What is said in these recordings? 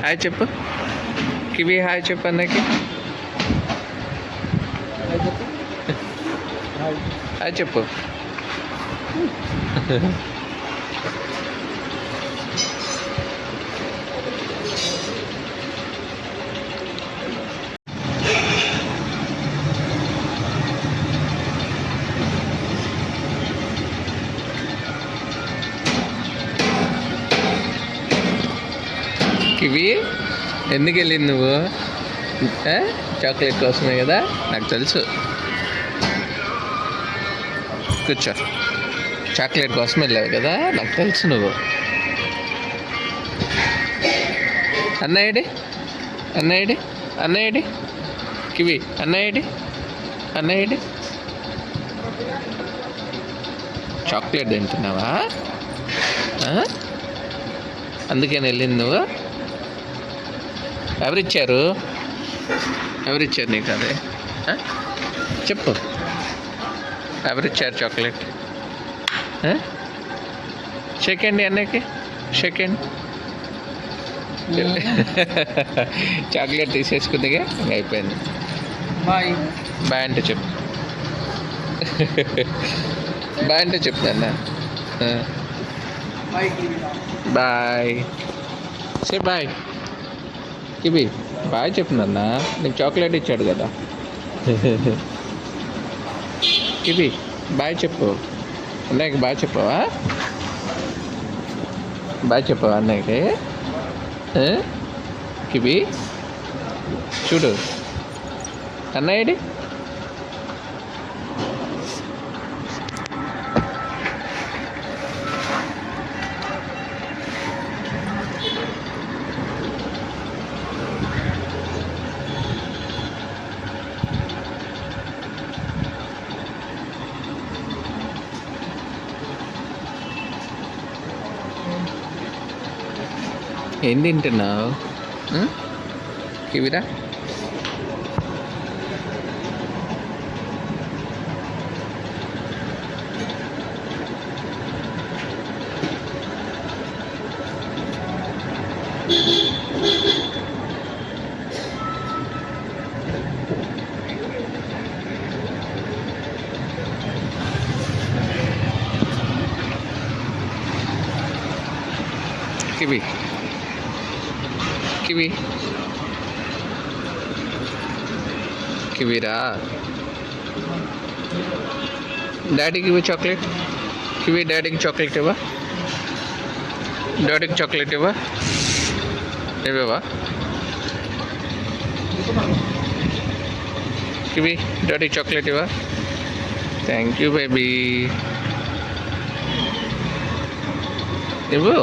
Hi చెప్పు. Kiwi hi చెప్పు అన్నకి. హాయ్ చెప్పు. కివి ఎందుకు వెళ్ళింది నువ్వు? చాక్లెట్ కోసమే కదా, నాకు తెలుసు. కూర్చో. చాక్లెట్ కోసం వెళ్ళావు కదా, నాకు తెలుసు. నువ్వు అన్నయ్యడి, అన్నయ్యడి, అన్నయ్యడి. కివి అన్నయ్యడి, అన్నయ్యడి. చాక్లెట్ తింటున్నావా? అందుకని వెళ్ళింది నువ్వు? ఎవరిచ్చారు నీకు అదే? చెప్పు, ఎవరిచ్చారు చాక్లెట్? సెకండ్ అన్నకి, సెకండ్ చాక్లెట్ తీసేసుకుందిగా, అయిపోయింది. బాయ్ బాయ్ అంటే చెప్పు. బాయ్ అంటే చెప్తాను. Bye say bye. కివి బాయ్ చెప్తున్నా, నీకు చాక్లెట్ ఇచ్చాడు కదా. కివి బాయ్ చెప్పు అన్నయ్యకి. బాయ్ చెప్పవా? బాయ్ చెప్పవా అన్నయ్యకి? కివి చూడు అన్నయ్యడి. ఏం తింటున్నావు కివిరా? Kiwi kiwi కివిరా. డాడీకి ఇవ్వ చాక్లెట్. కివి డాడీకి చాక్లెట్ ఇవ్వ. డాడీకి చాక్లెట్ ఇవ్వ. ఇవ్వవా? కివి డాడీకి చాక్లెట్ ఇవ్వ. Thank you baby. ఇవ్వు.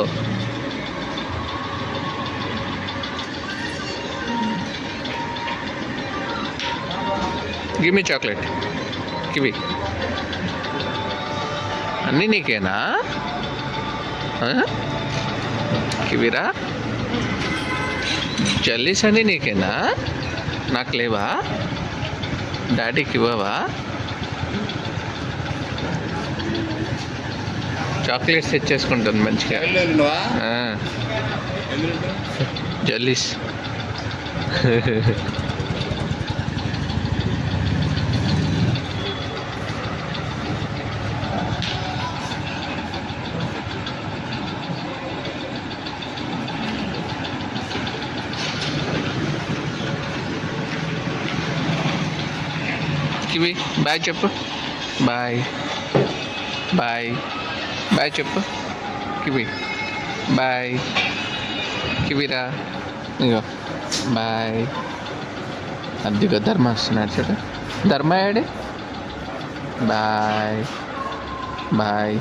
Give me chocolate. కివి అన్నీ నీకేనా? కివిరా జల్లీస్ అన్నీ నీకేనా? నాకు లేవా? డాడీకి ఇవ్వవా? చాక్లెట్స్ తెచ్చేసుకుంటుంది మంచిగా. జల్లీస్. కివి బాయ్ చెప్పు. బాయ్ బాయ్ బాయ్ చెప్పు. Kiwi bye. కివిరా ఇగో బాయ్. అదిగో ధర్మ వస్తున్నాడు చూడు. ధర్మ ఏడి. Bye bye.